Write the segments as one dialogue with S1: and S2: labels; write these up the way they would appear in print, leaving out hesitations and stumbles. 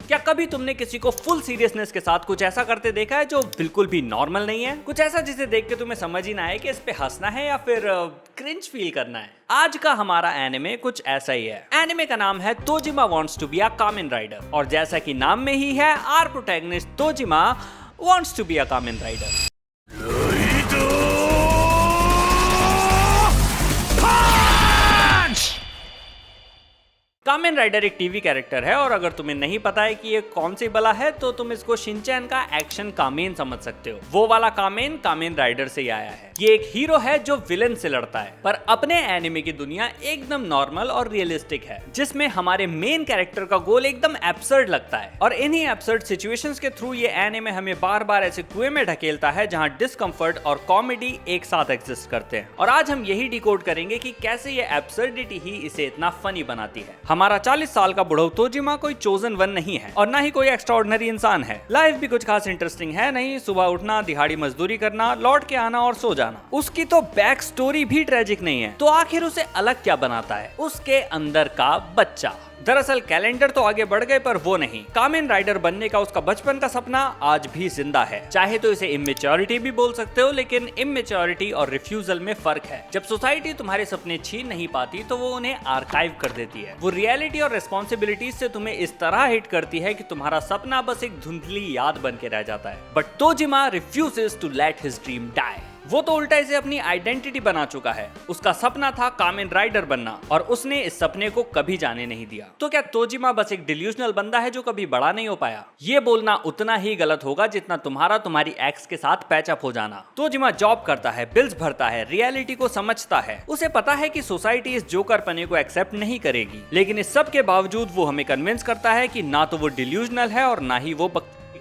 S1: क्या कभी तुमने किसी को फुल सीरियसनेस के साथ कुछ ऐसा करते देखा है जो बिल्कुल भी नॉर्मल नहीं है? कुछ ऐसा जिसे देख के तुम्हें समझ ही ना आए कि इस पे हंसना है या फिर क्रिंज फील करना है। आज का हमारा एनिमे कुछ ऐसा ही है। एनिमे का नाम है Tojima wants to be a Kamen Rider, और जैसा कि नाम में ही है, our protagonist Tojima wants to be a Kamen Rider. Kamen Rider एक टीवी कैरेक्टर है, और अगर तुम्हें नहीं पता है कि ये कौन सी बला है तो तुम इसको शिनचैन का एक्शन कामेन समझ सकते हो। वो वाला कामेन कामेन राइडर से ही आया है। ये एक हीरो है जो विलन से लड़ता है, पर अपने एनिमे की दुनिया एकदम नॉर्मल और रियलिस्टिक है, जिसमें हमारे मेन कैरेक्टर का गोल एकदम एब्सर्ड लगता है। और इन्हीं एब्सर्ड सिचुएशंस के थ्रू ये एनिमे हमें बार बार ऐसे कुएं में ढकेलता है जहां डिस्कम्फर्ट और कॉमेडी एक साथ एग्जिस्ट करते हैं। और आज हम यही डिकोड करेंगे कि कैसे ये एब्सर्डिटी ही इसे इतना फनी बनाती है। हमारा 40 साल का बुढ़ऊ तोजिमा कोई चोजन वन नहीं है, और ना ही कोई एक्स्ट्राऑर्डिनरी इंसान है। लाइफ भी कुछ खास इंटरेस्टिंग है नहीं। सुबह उठना, दिहाड़ी मजदूरी करना, लौट के आना और सो जाना। उसकी तो बैक स्टोरी भी ट्रेजिक नहीं है। तो आखिर उसे अलग क्या बनाता है? उसके अंदर का बच्चा। दरअसल कैलेंडर तो आगे बढ़ गए, पर वो नहीं। कामेन राइडर बनने का उसका बचपन का सपना आज भी जिंदा है। चाहे तो इसे इमेच्योरिटी भी बोल सकते हो, लेकिन इमेच्योरिटी और रिफ्यूजल में फर्क है। जब सोसाइटी तुम्हारे सपने छीन नहीं पाती तो वो उन्हें आर्काइव कर देती है। वो रियलिटी और रिस्पॉन्सिबिलिटीज से तुम्हें इस तरह हिट करती है कि तुम्हारा सपना बस एक धुंधली याद बन के रह जाता है। But Tojima refuses to let his dream die. वो तो उल्टा इसे अपनी आइडेंटिटी बना चुका है। उसका सपना था कामेन राइडर बनना, और उसने इस सपने को कभी जाने नहीं दिया। तो क्या तोजिमा बस एक डिल्यूजनल बंदा है जो कभी बड़ा नहीं हो पाया? ये बोलना उतना ही गलत होगा जितना तुम्हारी एक्स के साथ पैचअप हो जाना। तोजिमा जॉब करता है, बिल्स भरता है, रियलिटी को समझता है। उसे पता है कि सोसाइटी इस जोकर पने को एक्सेप्ट नहीं करेगी, लेकिन इस सब के बावजूद वो हमें कन्विंस करता है कि ना तो वो डिल्यूजनल है और ना ही वो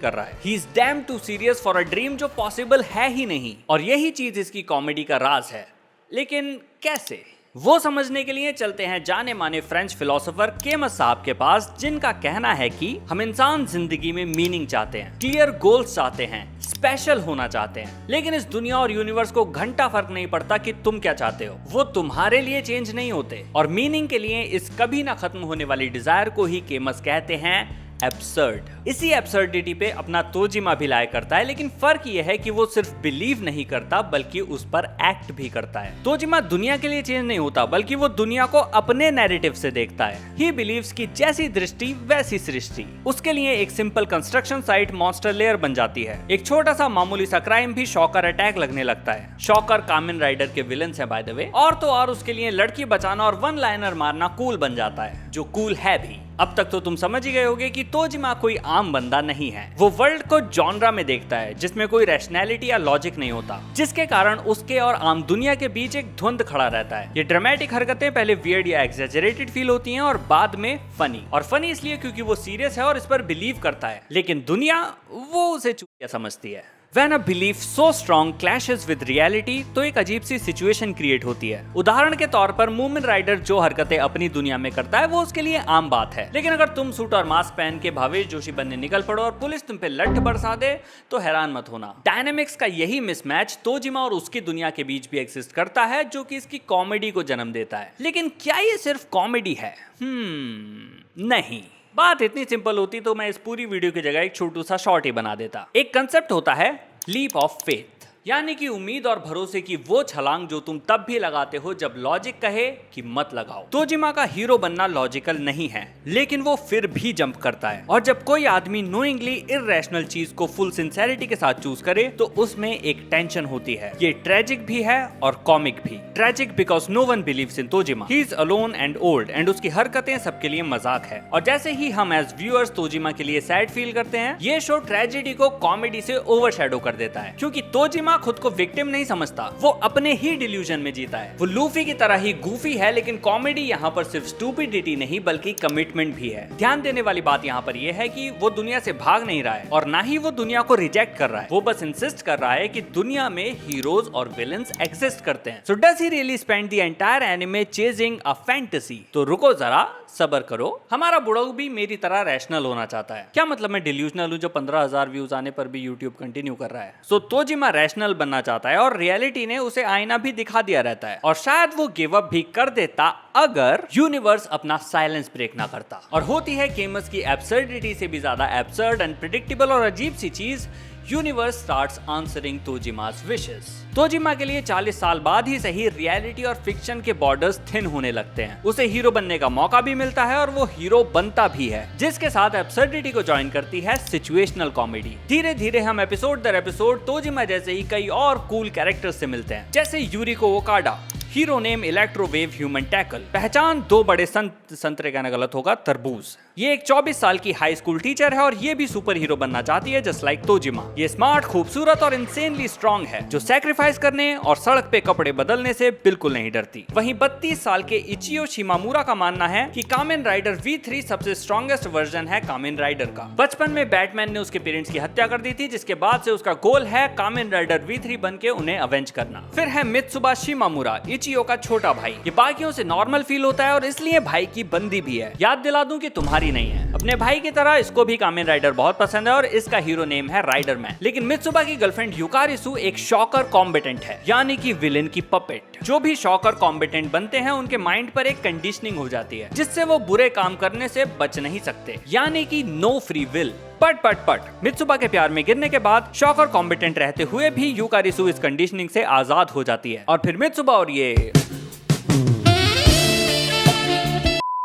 S1: कर रहा है। He is damn too serious for a dream जो पॉसिबल है ही नहीं। और यही चीज इसकी कॉमेडी का राज है। लेकिन कैसे? वो समझने के लिए चलते हैं जाने माने फ्रेंच फिलोसोफर केमस साहब के पास, जिनका कहना है कि हम इंसान जिंदगी में मीनिंग चाहते हैं, क्लियर गोल्स चाहते हैं, स्पेशल होना चाहते हैं। लेकिन इस दुनिया और यूनिवर्स को घंटा फर्क नहीं पड़ता कि तुम क्या चाहते हो। वो तुम्हारे लिए चेंज नहीं होते। और मीनिंग के लिए इस कभी ना खत्म होने वाली डिजायर को ही केमस कहते हैं एब्सर्ड। इसी एब्सर्डिटी पे अपना तोजिमा भी लाया करता है, लेकिन फर्क यह है कि वो सिर्फ बिलीव नहीं करता बल्कि उस पर एक्ट भी करता है। तोजिमा दुनिया के लिए चेंज नहीं होता, बल्कि वो दुनिया को अपने नैरेटिव से देखता है। ही बिलीव्स कि जैसी दृष्टि वैसी सृष्टि। उसके लिए एक simple construction site monster layer बन जाती है। एक छोटा सा मामूली सा क्राइम भी शॉकर अटैक लगने लगता है। शॉकर कामेन राइडर के विलन्स है बाय द वे। और तो और उसके लिए लड़की बचाना और वन लाइनर मारना कूल बन जाता है, जो कूल है भी। अब तक तो तुम समझ ही गए होगे कि तोजिमा कोई आम बंदा नहीं है। वो वर्ल्ड को जॉनरा में देखता है जिसमें कोई रैशनैलिटी या लॉजिक नहीं होता, जिसके कारण उसके और आम दुनिया के बीच एक द्वंद खड़ा रहता है। ये ड्रामेटिक हरकतें पहले वियर्ड या एग्जैजरेटेड फील होती हैं और बाद में फनी। और फनी इसलिए क्योंकि वो सीरियस है और इस पर बिलीव करता है, लेकिन दुनिया वो उसे चूतिया समझती है। When a belief so strong clashes with reality, तो एक अजीब सी सिचुएशन क्रिएट होती है। उदाहरण के तौर पर मूमिन राइडर जो हरकतें अपनी दुनिया में करता है वो उसके लिए आम बात है, लेकिन अगर तुम सूट और मास्क पहन के भावेश जोशी बनने निकल पड़ो और पुलिस तुम पे लठ बरसा दे तो हैरान मत होना। डायनेमिक्स का यही मिसमैच तोजिमा और उसकी दुनिया के बीच भी एग्जिस्ट करता है, जो कि इसकी कॉमेडी को जन्म देता है। लेकिन क्या ये सिर्फ कॉमेडी है? नहीं। बात इतनी सिंपल होती तो मैं इस पूरी वीडियो की जगह एक छोटू सा शॉर्ट ही बना देता। एक कंसेप्ट होता है लीप ऑफ फेथ, यानी कि उम्मीद और भरोसे की वो छलांग जो तुम तब भी लगाते हो जब लॉजिक कहे कि मत लगाओ। तोजिमा का हीरो बनना लॉजिकल नहीं है, लेकिन वो फिर भी जंप करता है। और जब कोई आदमी नोइंगली इररेशनल चीज को फुल सिंसेरिटी के साथ चूज करे तो उसमें एक टेंशन होती है। ये ट्रेजिक भी है और कॉमिक भी। Tragic because no one believes in Tojima. He is alone and old, and उसकी हरकतें सबके लिए मजाक है। और जैसे ही हम एज व्यूअर्स तोजिमा के लिए सैड फील करते हैं, ये शो ट्रेजेडी को कॉमेडी से ओवरशैडो कर देता है, क्योंकि तोजिमा खुद को विक्टिम नहीं समझता, वो अपने ही डिल्यूजन में जीता है। वो लूफी की तरह ही गूफी है, लेकिन कॉमेडी यहाँ पर सिर्फ स्टूपिडिटी नहीं बल्कि कमिटमेंट भी है। ध्यान देने वाली बात यहाँ पर यह है कि वो दुनिया से भाग नहीं रहा है और ना ही वो दुनिया को रिजेक्ट कर रहा है। वो बस इंसिस्ट कर रहा है कि दुनिया में हीरोज और विलेंस एग्जिस्ट करते हैं। So does he really spend the entire anime chasing a fantasy? तो रुको जरा, सबर करो। हमारा बुढ़ऊ भी मेरी तरह रैशनल होना चाहता है। क्या मतलब मैं डिल्यूजनल हूँ जो 15,000 व्यूज आने पर भी यूट्यूब कंटिन्यू कर रहा है? सो तोजिमा रैशनल प्रोफेशनल बनना चाहता है और रियलिटी ने उसे आईना भी दिखा दिया रहता है, और शायद वो गिव अप भी कर देता अगर यूनिवर्स अपना साइलेंस ब्रेक ना करता। और होती है गेमर्स की एब्सर्डिटी से भी ज्यादा एब्सर्ड, अनप्रेडिक्टेबल और अजीब सी चीज, यूनिवर्स स्टार्ट्स आंसरिंग तोजिमा's विशेस। तोजिमा के लिए 40 साल बाद ही सही रियलिटी और फिक्शन के बॉर्डर्स थिन होने लगते हैं। उसे हीरो बनने का मौका भी मिलता है और वो हीरो बनता भी है, जिसके साथ एब्सर्डिटी को ज्वाइन करती है सिचुएशनल कॉमेडी। धीरे धीरे हम एपिसोड दर एपिसोड तोजिमा जैसे ही कई और कूल कैरेक्टर्स से मिलते हैं, जैसे Yuriko Okada, hero name Electrowave Human Tackle, पहचान 2 बड़े संतरे कहना गलत होगा, तरबूज। ये एक 24 साल की हाई स्कूल टीचर है और ये भी सुपर हीरो बनना चाहती है जस्ट लाइक तोजिमा। ये स्मार्ट, खूबसूरत और इंसेनली स्ट्रॉन्ग है, जो सैक्रिफाइस करने और सड़क पे कपड़े बदलने से बिल्कुल नहीं डरती। वहीं 32 साल के इचियो शिमामुरा का मानना है कि कामेन राइडर V3 सबसे स्ट्रॉन्गेस्ट वर्जन है कामेन राइडर का। बचपन में बैटमैन ने उसके पेरेंट्स की हत्या कर दी थी, जिसके बाद से उसका गोल है कामेन राइडर V3 बन के उन्हें अवेंज करना। फिर है मित्सुबा शिमामुरा, इचियो का छोटा भाई। ये बाकियों से नॉर्मल फील होता है और इसलिए भाई की बंदी भी है। याद दिला दूं कि तुम्हारी नहीं है। अपने भाई की तरह इसको भी कामेन राइडर बहुत पसंद है और इसका हीरो नेम है राइडर मैन। लेकिन मित्सुबा की गर्लफ्रेंड युकारिसु एक शॉकर कॉम्बिटेंट है, यानी कि विलेन की पपेट। जो भी शॉकर कॉम्बिटेंट बनते हैं उनके माइंड पर एक कंडीशनिंग हो जाती है, जिससे वो बुरे काम करने से बच नहीं सकते, यानी कि नो फ्री विल। पट मित्सुबा के प्यार में गिरने के बाद शॉकर कॉम्बिटेंट रहते हुए भी युकारिसु इस कंडीशनिंग से आजाद हो जाती है, और फिर मित्सुबा और ये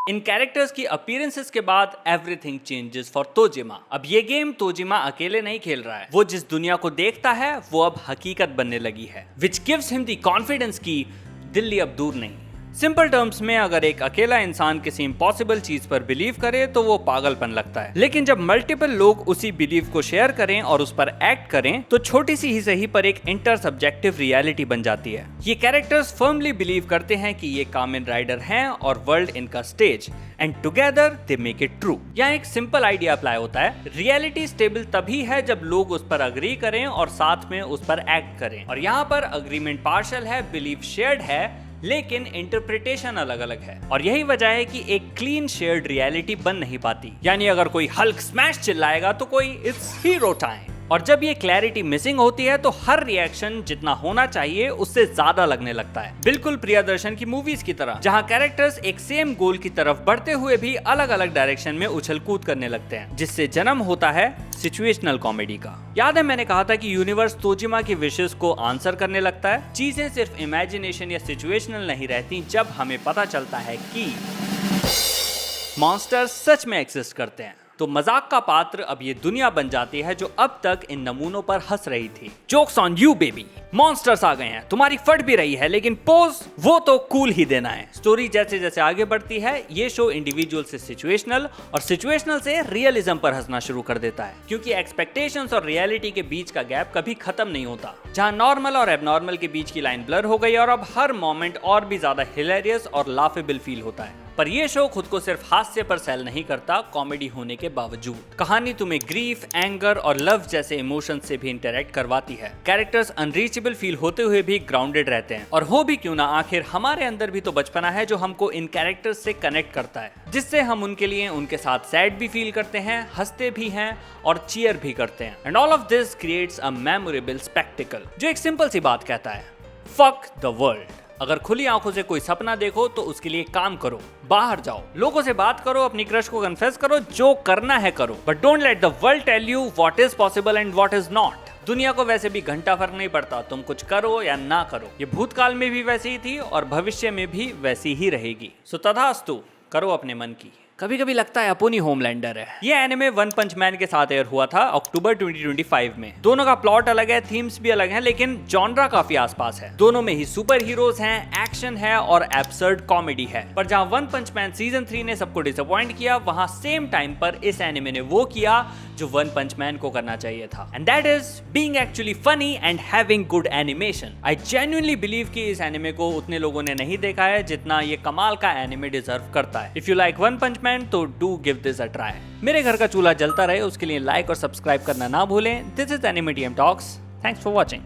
S1: इन कैरेक्टर्स की अपीयरेंसेस के बाद एवरीथिंग चेंजेस फॉर तोजिमा। अब ये गेम तोजिमा अकेले नहीं खेल रहा है, वो जिस दुनिया को देखता है वो अब हकीकत बनने लगी है, which gives him the confidence की दिल्ली अब दूर नहीं। सिंपल टर्म्स में अगर एक अकेला इंसान किसी इम्पॉसिबल चीज पर बिलीव करे तो वो पागलपन लगता है, लेकिन जब मल्टीपल लोग उसी बिलीव को शेयर करें और उस पर एक्ट करें तो छोटी सी ही सही पर एक इंटर सब्जेक्टिव रियलिटी बन जाती है। ये कैरेक्टर्स फर्मली बिलीव करते हैं कि ये कामेन राइडर हैं और वर्ल्ड इनका stage, and together they make it true. यहाँ एक सिंपल आइडिया अप्लाई होता है, रियलिटी स्टेबल तभी है जब लोग उस पर अग्री करें और साथ में उस पर एक्ट करें। और यहाँ पर अग्रीमेंट पार्शियल है, बिलीव शेयर्ड है, लेकिन इंटरप्रिटेशन अलग अलग है। और यही वजह है कि एक क्लीन शेयर्ड रियलिटी बन नहीं पाती। यानी अगर कोई हल्क स्मैश चिल्लाएगा तो कोई इट्स हीरो टाइम, और जब ये क्लैरिटी मिसिंग होती है तो हर रिएक्शन जितना होना चाहिए उससे ज्यादा लगने लगता है। बिल्कुल प्रियदर्शन की मूवीज की तरह, जहां कैरेक्टर्स एक सेम गोल की तरफ बढ़ते हुए भी अलग अलग डायरेक्शन में उछल कूद करने लगते हैं, जिससे जन्म होता है सिचुएशनल कॉमेडी का। याद है मैंने कहा था कि यूनिवर्स तोजिमा की विशेस को आंसर करने लगता है। चीजें सिर्फ इमेजिनेशन या सिचुएशनल नहीं रहती जब हमें पता चलता है कि मॉन्स्टर्स सच में एग्जिस्ट करते हैं। तो मजाक का पात्र अब ये दुनिया बन जाती है जो अब तक इन नमूनों पर हंस रही थी। Jokes on you baby, monsters आ गए हैं, तुम्हारी फट भी रही है लेकिन पोज वो तो कूल ही देना है। स्टोरी जैसे जैसे आगे बढ़ती है ये शो इंडिविजुअल से सिचुएशनल और सिचुएशनल से रियलिज्म पर हंसना शुरू कर देता है, क्योंकि एक्सपेक्टेशंस और रियलिटी के बीच का गैप कभी खत्म नहीं होता। जहां नॉर्मल और एबनॉर्मल के बीच की लाइन ब्लर हो गई और अब हर मोमेंट और भी ज्यादा हिलेरियस और लाफेबल फील होता है। पर ये शो खुद को सिर्फ हास्य पर सेल नहीं करता, कॉमेडी होने के बावजूद। कहानी तुम्हें ग्रीफ, एंगर और लव जैसे इमोशन से भी इंटरेक्ट करवाती है। कैरेक्टर्स अनरीचेबल फील होते हुए भी ग्राउंडेड रहते हैं, और हो भी क्यों ना, आखिर हमारे अंदर भी तो बचपना है जो हमको इन कैरेक्टर्स से कनेक्ट करता है, जिससे हम उनके लिए उनके साथ सैड भी फील करते हैं, हंसते भी हैं और चीयर भी करते हैं। And all of this creates a memorable spectacled जो एक सिंपल सी बात कहता है, फक द वर्ल्ड। अगर खुली आंखों से कोई सपना देखो तो उसके लिए काम करो, बाहर जाओ, लोगों से बात करो, अपनी क्रश को कन्फेस करो, जो करना है करो, but don't let the world tell you what is possible and what is not. दुनिया को वैसे भी घंटा फर्क नहीं पड़ता, तुम कुछ करो या ना करो। ये भूतकाल में भी वैसी ही थी और भविष्य में भी वैसी ही रहेगी। सो तथास्तु, करो अपने मन की। कभी कभी लगता है अपुन ही होमलैंडर है। ये एनिमे वन पंच मैन के साथ एयर हुआ था अक्टूबर 2025 में। दोनों का प्लॉट अलग है, थीम्स भी अलग हैं, लेकिन जॉनरा काफी आसपास है। दोनों में ही सुपर हीरोज हैं, एक्शन है और एब्सर्ड कॉमेडी है। पर जहां वन पंच मैन सीजन 3 ने सबको डिसअपॉइंट किया, वहां सेम टाइम पर इस एनिमे ने वो किया जो वन पंच मैन को करना चाहिए था, and that is being actually funny and having good animation. I genuinely believe कि इस एनिमे को उतने लोगों ने नहीं देखा है जितना ये कमाल का एनिमे डिजर्व करता है। If you like one punch man तो do give this a try. मेरे घर का चूल्हा जलता रहे उसके लिए लाइक और सब्सक्राइब करना ना भूलें। This is anime TM talks. Thanks for watching.